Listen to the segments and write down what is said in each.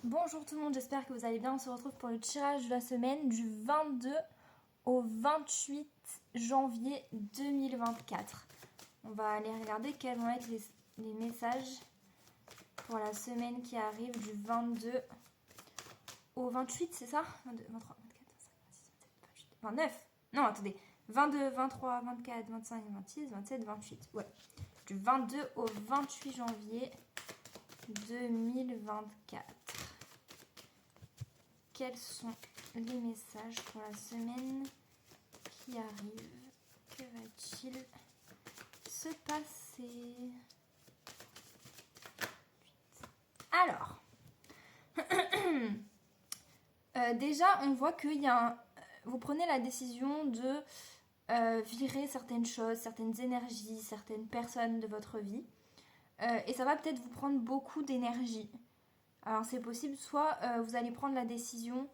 Bonjour tout le monde, j'espère que vous allez bien. On se retrouve pour le tirage de la semaine du 22 au 28 janvier 2024. On va aller regarder quels vont être les messages pour la semaine qui arrive du 22 au 28, c'est ça 22, 23, 24, 25, 26, 27, 28, 29. Non, attendez. 22, 23, 24, 25, 26, 27, 28. Ouais. Du 22 au 28 janvier 2024. Quels sont les messages pour la semaine qui arrive? Que va-t-il se passer? Alors, déjà, on voit qu'il y a vous prenez la décision de virer certaines choses, certaines énergies, certaines personnes de votre vie. Et ça va peut-être vous prendre beaucoup d'énergie. Alors c'est possible, soit vous allez prendre la décision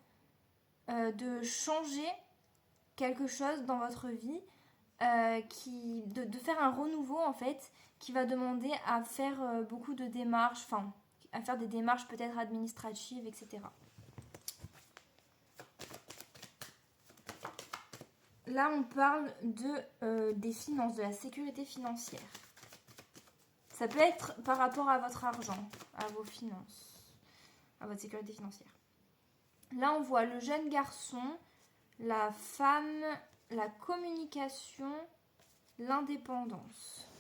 de changer quelque chose dans votre vie, de faire un renouveau en fait, qui va demander à faire beaucoup de démarches, enfin à faire des démarches peut-être administratives, etc. Là on parle des finances, de la sécurité financière. Ça peut être par rapport à votre argent, à vos finances, à votre sécurité financière. Là, on voit le jeune garçon, la femme, la communication, l'indépendance.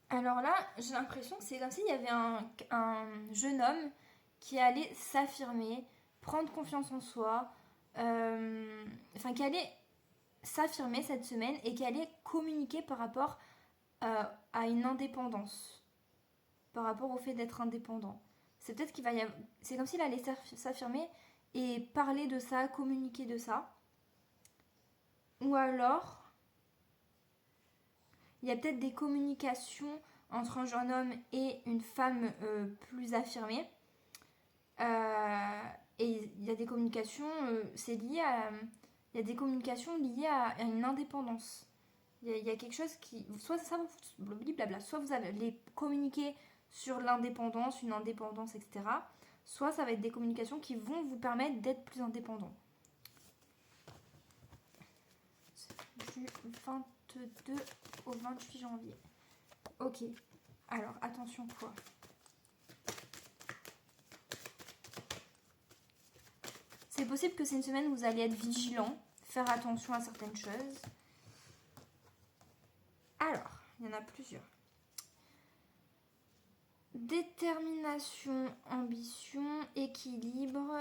Alors là, j'ai l'impression que c'est comme s'il y avait un jeune homme qui allait s'affirmer, prendre confiance en soi, qui allait s'affirmer cette semaine et qui allait communiquer par rapport à une indépendance, par rapport au fait d'être indépendant. C'est peut-être qu'il va y avoir... C'est comme s'il allait s'affirmer et parler de ça, communiquer de ça. Ou alors, il y a peut-être des communications entre un jeune homme et une femme plus affirmée. Et il y a des communications, c'est lié à... Il y a des communications liées à une indépendance. Il y a quelque chose qui... Soit ça, blablabla, soit vous allez communiquer sur l'indépendance, une indépendance, etc. Soit ça va être des communications qui vont vous permettre d'être plus indépendant. Du 22 au 28 janvier. Ok. Alors, attention quoi? C'est possible que c'est une semaine où vous allez être vigilant, faire attention à certaines choses. Alors, il y en a plusieurs. Détermination, ambition, équilibre,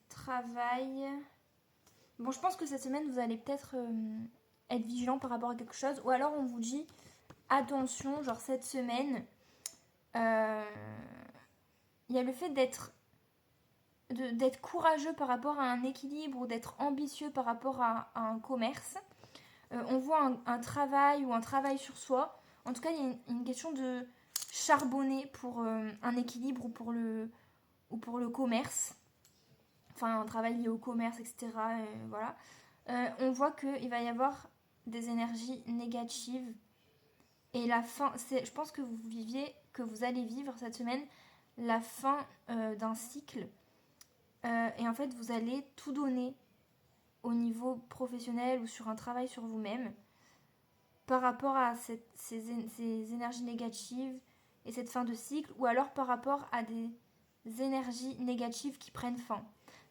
travail. Bon, je pense que cette semaine, vous allez peut-être être vigilant par rapport à quelque chose. Ou alors, on vous dit, attention, genre cette semaine, il y a le fait d'être courageux par rapport à un équilibre ou d'être ambitieux par rapport à un commerce. On voit un travail ou un travail sur soi. En tout cas, il y a une question de charbonner pour un équilibre ou pour le commerce. Enfin, un travail lié au commerce, etc. Voilà. On voit qu'il va y avoir des énergies négatives. Et la fin, je pense que vous allez vivre cette semaine la fin d'un cycle. Et en fait, vous allez tout donner au niveau professionnel ou sur un travail sur vous-même par rapport à ces énergies négatives et cette fin de cycle, ou alors par rapport à des énergies négatives qui prennent fin.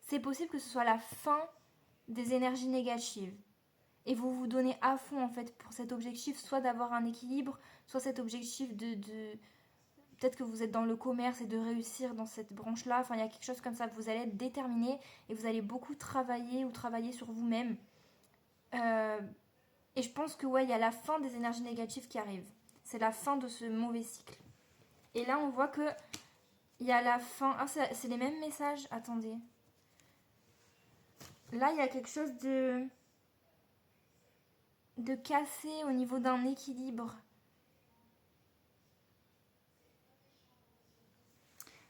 C'est possible que ce soit la fin des énergies négatives. Et vous vous donnez à fond en fait pour cet objectif, soit d'avoir un équilibre, soit cet objectif de peut-être que vous êtes dans le commerce et de réussir dans cette branche-là. Enfin, il y a quelque chose comme ça. Vous allez être déterminé et vous allez beaucoup travailler ou travailler sur vous-même. Et je pense que ouais, il y a la fin des énergies négatives qui arrive. C'est la fin de ce mauvais cycle. Et là, on voit que il y a la fin... Ah, c'est les mêmes messages. Attendez. Là, il y a quelque chose de cassé au niveau d'un équilibre.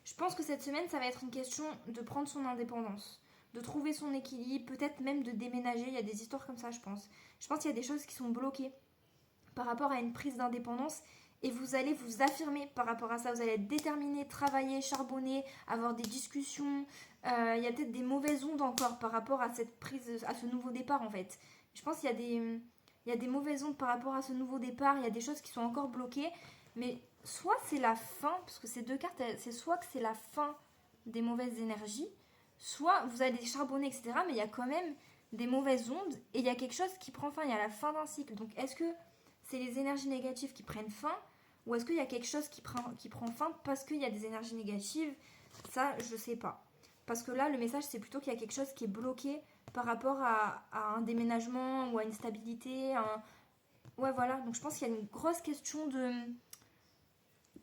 Je pense que cette semaine, ça va être une question de prendre son indépendance, de trouver son équilibre, peut-être même de déménager. Il y a des histoires comme ça, je pense. Je pense qu'il y a des choses qui sont bloquées par rapport à une prise d'indépendance et vous allez vous affirmer par rapport à ça. Vous allez être déterminé, travailler, charbonner, avoir des discussions. Il y a peut-être des mauvaises ondes encore par rapport à cette prise, à ce nouveau départ en fait. Je pense qu'il y a des mauvaises ondes par rapport à ce nouveau départ. Il y a des choses qui sont encore bloquées. Mais soit c'est la fin, parce que ces deux cartes, c'est soit que c'est la fin des mauvaises énergies, soit vous allez charbonner, etc. Mais il y a quand même des mauvaises ondes et il y a quelque chose qui prend fin. Il y a la fin d'un cycle. Donc est-ce que c'est les énergies négatives qui prennent fin ou est-ce qu'il y a quelque chose qui prend fin parce qu'il y a des énergies négatives? Ça, je sais pas. Parce que là, le message, c'est plutôt qu'il y a quelque chose qui est bloqué par rapport à un déménagement ou à une stabilité. Ouais, voilà. Donc je pense qu'il y a une grosse question de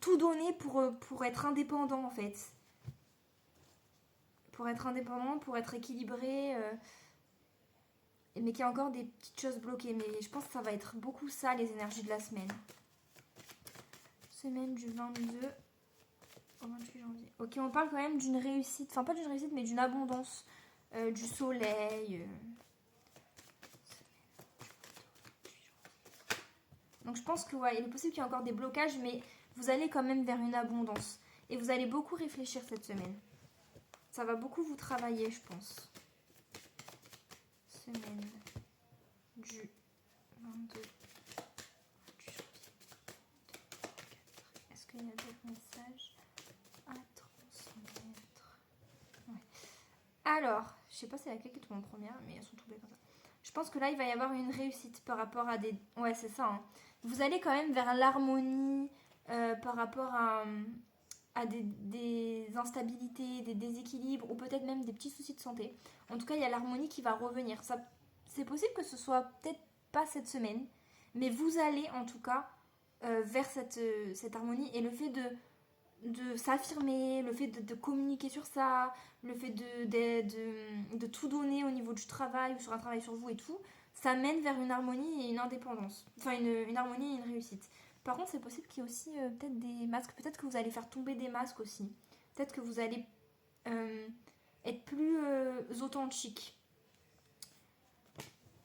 tout donner pour être indépendant, en fait. Pour être indépendant, pour être équilibré. Mais qu'il y a encore des petites choses bloquées. Mais je pense que ça va être beaucoup ça, les énergies de la semaine. Semaine du 22 au 28 janvier. Ok, on parle quand même d'une réussite. Enfin, pas d'une réussite, mais d'une abondance. Du soleil. Donc je pense que ouais, il est possible qu'il y ait encore des blocages, mais vous allez quand même vers une abondance. Et vous allez beaucoup réfléchir cette semaine. Ça va beaucoup vous travailler, je pense. Semaine du 22 janvier. Est-ce qu'il y a d'autres messages à transmettre? Ouais. Alors, je sais pas c'est laquelle qui tombe en première, mais elles sont tombées comme ça. Je pense que là, il va y avoir une réussite par rapport à des... Ouais, c'est ça. Hein. Vous allez quand même vers l'harmonie par rapport à des instabilités, des déséquilibres ou peut-être même des petits soucis de santé. En tout cas, il y a l'harmonie qui va revenir. Ça, c'est possible que ce soit peut-être pas cette semaine, mais vous allez en tout cas vers cette harmonie et le fait de s'affirmer, le fait de communiquer sur ça, le fait de tout donner au niveau du travail ou sur un travail sur vous et tout, ça mène vers une harmonie et une indépendance. Enfin, une harmonie et une réussite. Par contre, c'est possible qu'il y ait aussi peut-être des masques. Peut-être que vous allez faire tomber des masques aussi. Peut-être que vous allez être plus authentique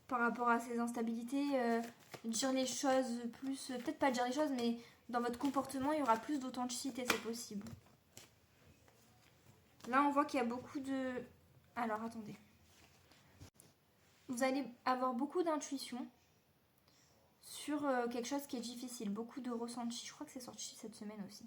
par rapport à ces instabilités. Dire les choses plus... peut-être pas dire les choses, mais dans votre comportement, il y aura plus d'authenticité, c'est possible. Là, on voit qu'il y a beaucoup de... Alors, attendez. Vous allez avoir beaucoup d'intuition sur quelque chose qui est difficile, beaucoup de ressenti. Je crois que c'est sorti cette semaine aussi.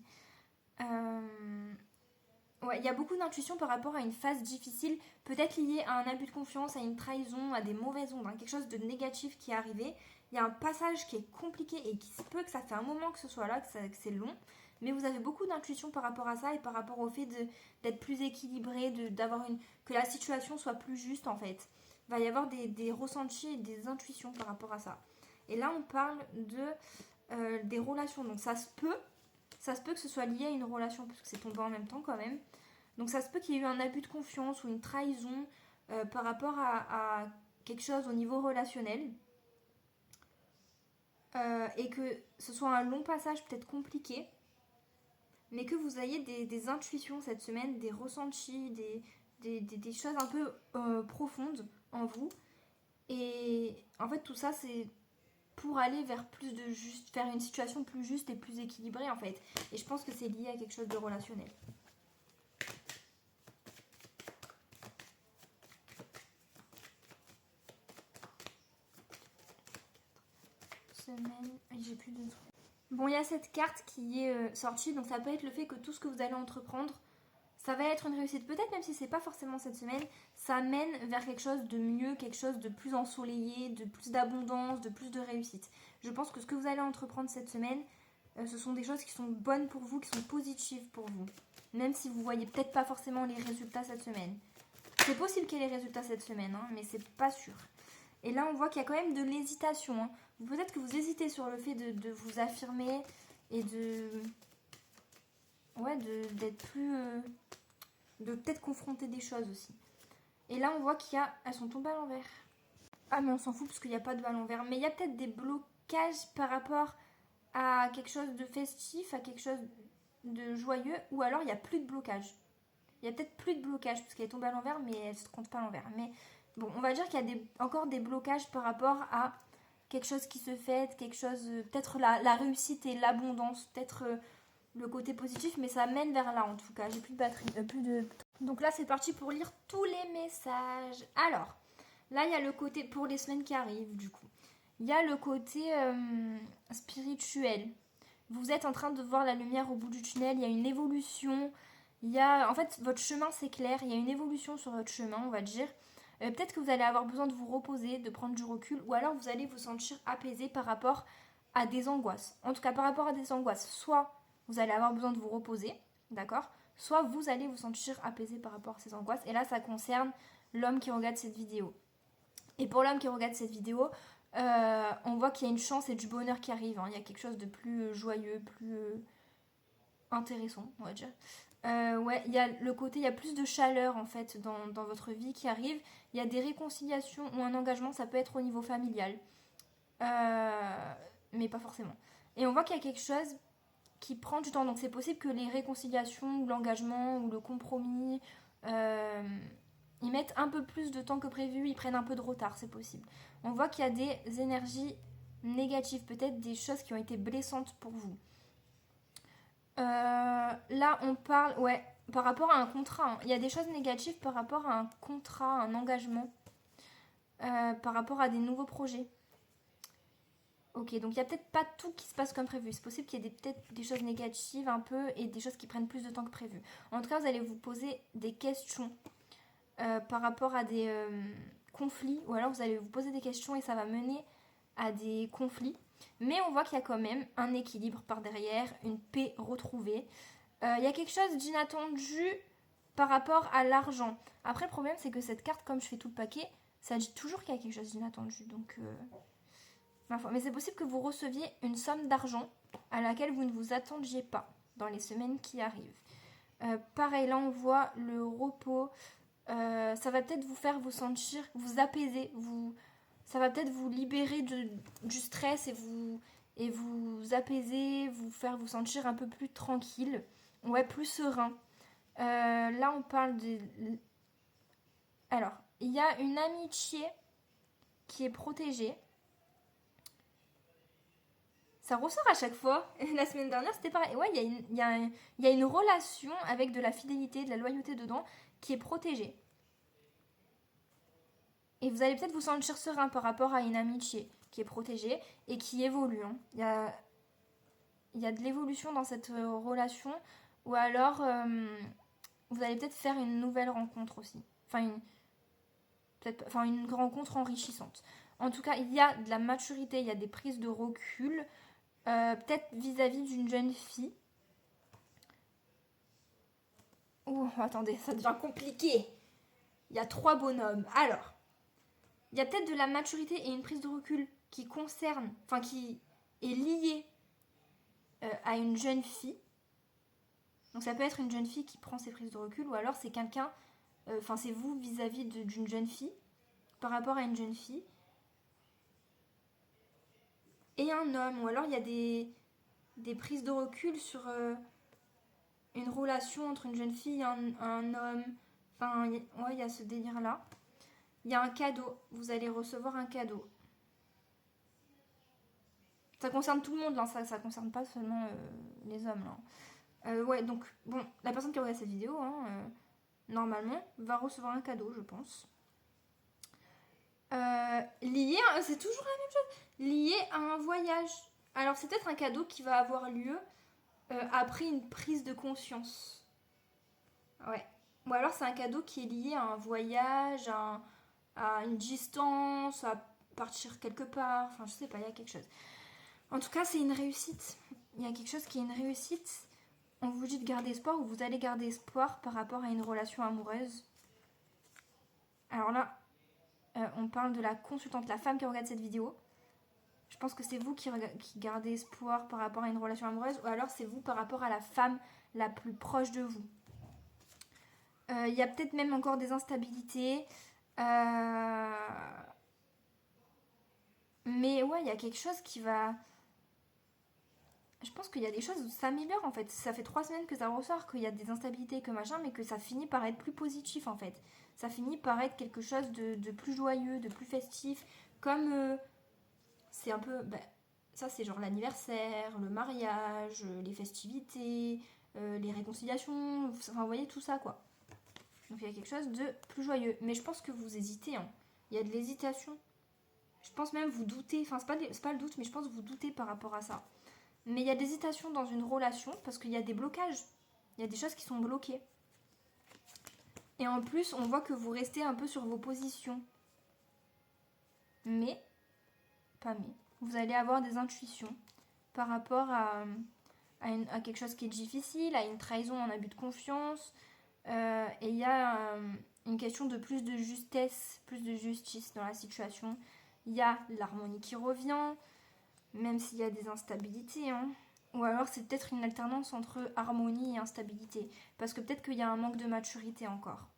Ouais, il y a beaucoup d'intuition par rapport à une phase difficile, peut-être liée à un abus de confiance, à une trahison, à des mauvaises ondes, hein, quelque chose de négatif qui est arrivé. Il y a un passage qui est compliqué et qui se peut que ça fait un moment que ce soit là, que c'est long, mais vous avez beaucoup d'intuition par rapport à ça et par rapport au fait d'être plus équilibré, que la situation soit plus juste en fait. Il va y avoir des ressentis et des intuitions par rapport à ça. Et là, on parle des relations. Donc ça se peut que ce soit lié à une relation, parce que c'est tombé en même temps quand même. Donc ça se peut qu'il y ait eu un abus de confiance ou une trahison par rapport à quelque chose au niveau relationnel. Et que ce soit un long passage peut-être compliqué, mais que vous ayez des intuitions cette semaine, des ressentis, des choses un peu profondes en vous. Et en fait tout ça c'est pour aller vers plus de juste, faire une situation plus juste et plus équilibrée en fait. Et je pense que c'est lié à quelque chose de relationnel. Semaine, j'ai plus de trucs. Bon, il y a cette carte qui est sortie, donc ça peut être le fait que tout ce que vous allez entreprendre, ça va être une réussite. Peut-être même si c'est pas forcément cette semaine, ça mène vers quelque chose de mieux, quelque chose de plus ensoleillé, de plus d'abondance, de plus de réussite. Je pense que ce que vous allez entreprendre cette semaine, ce sont des choses qui sont bonnes pour vous, qui sont positives pour vous. Même si vous voyez peut-être pas forcément les résultats cette semaine. C'est possible qu'il y ait les résultats cette semaine, hein, mais c'est pas sûr. Et là, on voit qu'il y a quand même de l'hésitation. Hein. Peut-être que vous hésitez sur le fait de vous affirmer et d'être plus... de peut-être confronter des choses aussi. Et là, on voit elles sont tombées à l'envers. Ah, mais on s'en fout parce qu'il n'y a pas de à l'envers. Mais il y a peut-être des blocages par rapport à quelque chose de festif, à quelque chose de joyeux, ou alors il n'y a plus de blocage. Il y a peut-être plus de blocage parce qu'elle est tombée à l'envers, mais elle ne se compte pas à l'envers. Mais bon, on va dire qu'il y a encore des blocages par rapport à quelque chose qui se fête, quelque chose, peut-être la réussite et l'abondance, peut-être le côté positif, mais ça mène vers là en tout cas. J'ai plus de batterie, plus de... Donc là, c'est parti pour lire tous les messages. Alors, là, il y a le côté, pour les semaines qui arrivent, du coup. Il y a le côté spirituel. Vous êtes en train de voir la lumière au bout du tunnel, il y a une évolution. Il y a, en fait, votre chemin, c'est clair. Il y a une évolution sur votre chemin, on va dire. Peut-être que vous allez avoir besoin de vous reposer, de prendre du recul, ou alors vous allez vous sentir apaisé par rapport à des angoisses. En tout cas, par rapport à des angoisses, soit vous allez avoir besoin de vous reposer, d'accord? Soit vous allez vous sentir apaisé par rapport à ces angoisses. Et là, ça concerne l'homme qui regarde cette vidéo. Et pour l'homme qui regarde cette vidéo, on voit qu'il y a une chance et du bonheur qui arrive. Hein. Il y a quelque chose de plus joyeux, plus intéressant, on va dire. Ouais, il y a le côté, il y a plus de chaleur en fait dans votre vie qui arrive. Il y a des réconciliations ou un engagement, ça peut être au niveau familial. Mais pas forcément. Et on voit qu'il y a quelque chose qui prend du temps. Donc c'est possible que les réconciliations ou l'engagement ou le compromis, ils mettent un peu plus de temps que prévu, ils prennent un peu de retard, c'est possible. On voit qu'il y a des énergies négatives, peut-être des choses qui ont été blessantes pour vous. Là, on parle, ouais, par rapport à un contrat. Hein. Il y a des choses négatives par rapport à un contrat, un engagement, par rapport à des nouveaux projets. Ok, donc il n'y a peut-être pas tout qui se passe comme prévu. C'est possible qu'il y ait peut-être des choses négatives un peu et des choses qui prennent plus de temps que prévu. En tout cas, vous allez vous poser des questions par rapport à des conflits, ou alors vous allez vous poser des questions et ça va mener à des conflits. Mais on voit qu'il y a quand même un équilibre par derrière, une paix retrouvée. Il y a quelque chose d'inattendu par rapport à l'argent. Après, le problème, c'est que cette carte, comme je fais tout le paquet, ça dit toujours qu'il y a quelque chose d'inattendu. Donc, mais c'est possible que vous receviez une somme d'argent à laquelle vous ne vous attendiez pas dans les semaines qui arrivent. Pareil, là, on voit le repos. Ça va peut-être vous faire vous sentir, vous apaiser, ça va peut-être vous libérer du stress et vous apaiser, vous faire vous sentir un peu plus tranquille, ouais, plus serein. Là, on parle de... Alors, il y a une amitié qui est protégée. Ça ressort à chaque fois. La semaine dernière, c'était pareil. Ouais, il y a une relation avec de la fidélité, de la loyauté dedans, qui est protégée. Et vous allez peut-être vous sentir serein par rapport à une amitié qui est protégée et qui évolue. Hein. Il y a de l'évolution dans cette relation. Ou alors, vous allez peut-être faire une nouvelle rencontre aussi. Enfin, une rencontre enrichissante. En tout cas, il y a de la maturité, il y a des prises de recul. Peut-être vis-à-vis d'une jeune fille. Oh, attendez, ça devient compliqué. Il y a 3 bonhommes. Alors, il y a peut-être de la maturité et une prise de recul qui concerne, enfin qui est liée à une jeune fille. Donc ça peut être une jeune fille qui prend ses prises de recul ou alors c'est quelqu'un, enfin c'est vous vis-à-vis d'une jeune fille par rapport à une jeune fille. Et un homme, ou alors il y a des prises de recul sur une relation entre une jeune fille et un homme. Enfin, ouais, il y a ce délire-là. Il y a un cadeau. Vous allez recevoir un cadeau. Ça concerne tout le monde, là. Ça concerne pas seulement les hommes, là. Ouais, donc, bon, la personne qui regarde cette vidéo, hein, normalement, va recevoir un cadeau, je pense. Lié, c'est toujours la même chose. Lié à un voyage. Alors, c'est peut-être un cadeau qui va avoir lieu après une prise de conscience. Ouais. Ou alors, c'est un cadeau qui est lié à un voyage, à une distance, à partir quelque part. Enfin, je sais pas, il y a quelque chose. En tout cas, c'est une réussite. Il y a quelque chose qui est une réussite. On vous dit de garder espoir ou vous allez garder espoir par rapport à une relation amoureuse. Alors là, on parle de la consultante, la femme qui regarde cette vidéo. Je pense que c'est vous qui gardez espoir par rapport à une relation amoureuse ou alors c'est vous par rapport à la femme la plus proche de vous. Il y a peut-être même encore des instabilités. Mais ouais, il y a quelque chose qui va... Je pense qu'il y a des choses où ça s'améliore en fait. Ça fait 3 semaines que ça ressort, qu'il y a des instabilités, que machin, mais que ça finit par être plus positif en fait. Ça finit par être quelque chose de plus joyeux, de plus festif. Comme c'est un peu... ça, c'est genre l'anniversaire, le mariage, les festivités, les réconciliations, enfin, vous voyez tout ça, quoi. Donc il y a quelque chose de plus joyeux. Mais je pense que vous hésitez, hein. Il y a de l'hésitation. Je pense même vous doutez, enfin c'est pas le doute, mais je pense que vous doutez par rapport à ça. Mais il y a de l'hésitation dans une relation parce qu'il y a des blocages. Il y a des choses qui sont bloquées. Et en plus, on voit que vous restez un peu sur vos positions. Mais, vous allez avoir des intuitions par rapport à quelque chose qui est difficile, à une trahison, un abus de confiance. Et il y a une question de plus de justesse, plus de justice dans la situation. Il y a l'harmonie qui revient, même s'il y a des instabilités, hein. Ou alors c'est peut-être une alternance entre harmonie et instabilité. Parce que peut-être qu'il y a un manque de maturité encore.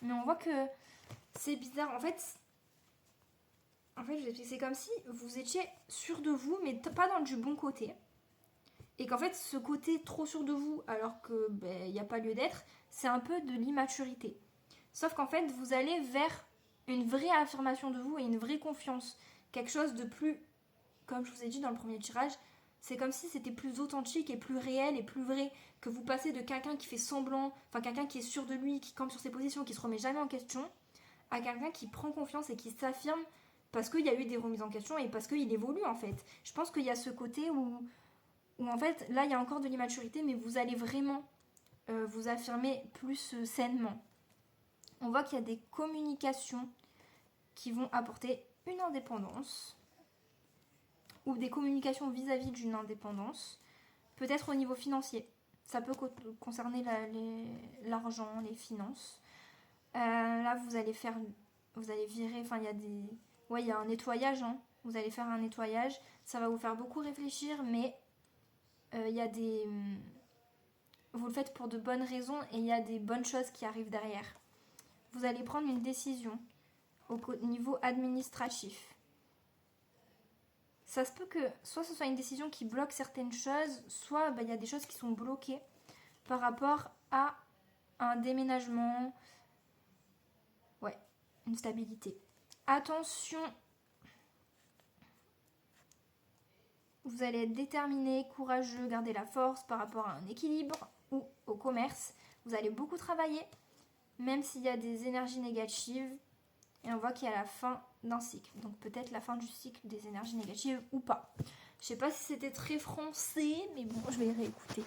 Mais on voit que c'est bizarre. En fait, c'est comme si vous étiez sûr de vous, mais pas dans du bon côté. Et qu'en fait, ce côté trop sûr de vous, alors que n'y a pas lieu d'être, c'est un peu de l'immaturité. Sauf qu'en fait, vous allez vers une vraie affirmation de vous et une vraie confiance. Quelque chose de plus, comme je vous ai dit dans le premier tirage, c'est comme si c'était plus authentique et plus réel et plus vrai. Que vous passez de quelqu'un qui fait semblant, enfin quelqu'un qui est sûr de lui, qui campe sur ses positions, qui se remet jamais en question, à quelqu'un qui prend confiance et qui s'affirme parce qu'il y a eu des remises en question et parce qu'il évolue en fait. Je pense qu'il y a ce côté où en fait, là, il y a encore de l'immaturité, mais vous allez vraiment vous affirmer plus sainement. On voit qu'il y a des communications qui vont apporter une indépendance ou des communications vis-à-vis d'une indépendance, peut-être au niveau financier. Ça peut concerner l'argent, les finances. Là, vous allez virer, enfin, il y a un nettoyage, hein. Vous allez faire un nettoyage, ça va vous faire beaucoup réfléchir, mais il y a des... Vous le faites pour de bonnes raisons et il y a des bonnes choses qui arrivent derrière. Vous allez prendre une décision au niveau administratif. Ça se peut que soit ce soit une décision qui bloque certaines choses, soit il y a des choses qui sont bloquées par rapport à un déménagement. Ouais, une stabilité. Attention, vous allez être déterminé, courageux, garder la force par rapport à un équilibre ou au commerce. Vous allez beaucoup travailler, même s'il y a des énergies négatives. Et on voit qu'il y a la fin d'un cycle. Donc peut-être la fin du cycle des énergies négatives ou pas. Je sais pas si c'était très français, mais bon, je vais réécouter.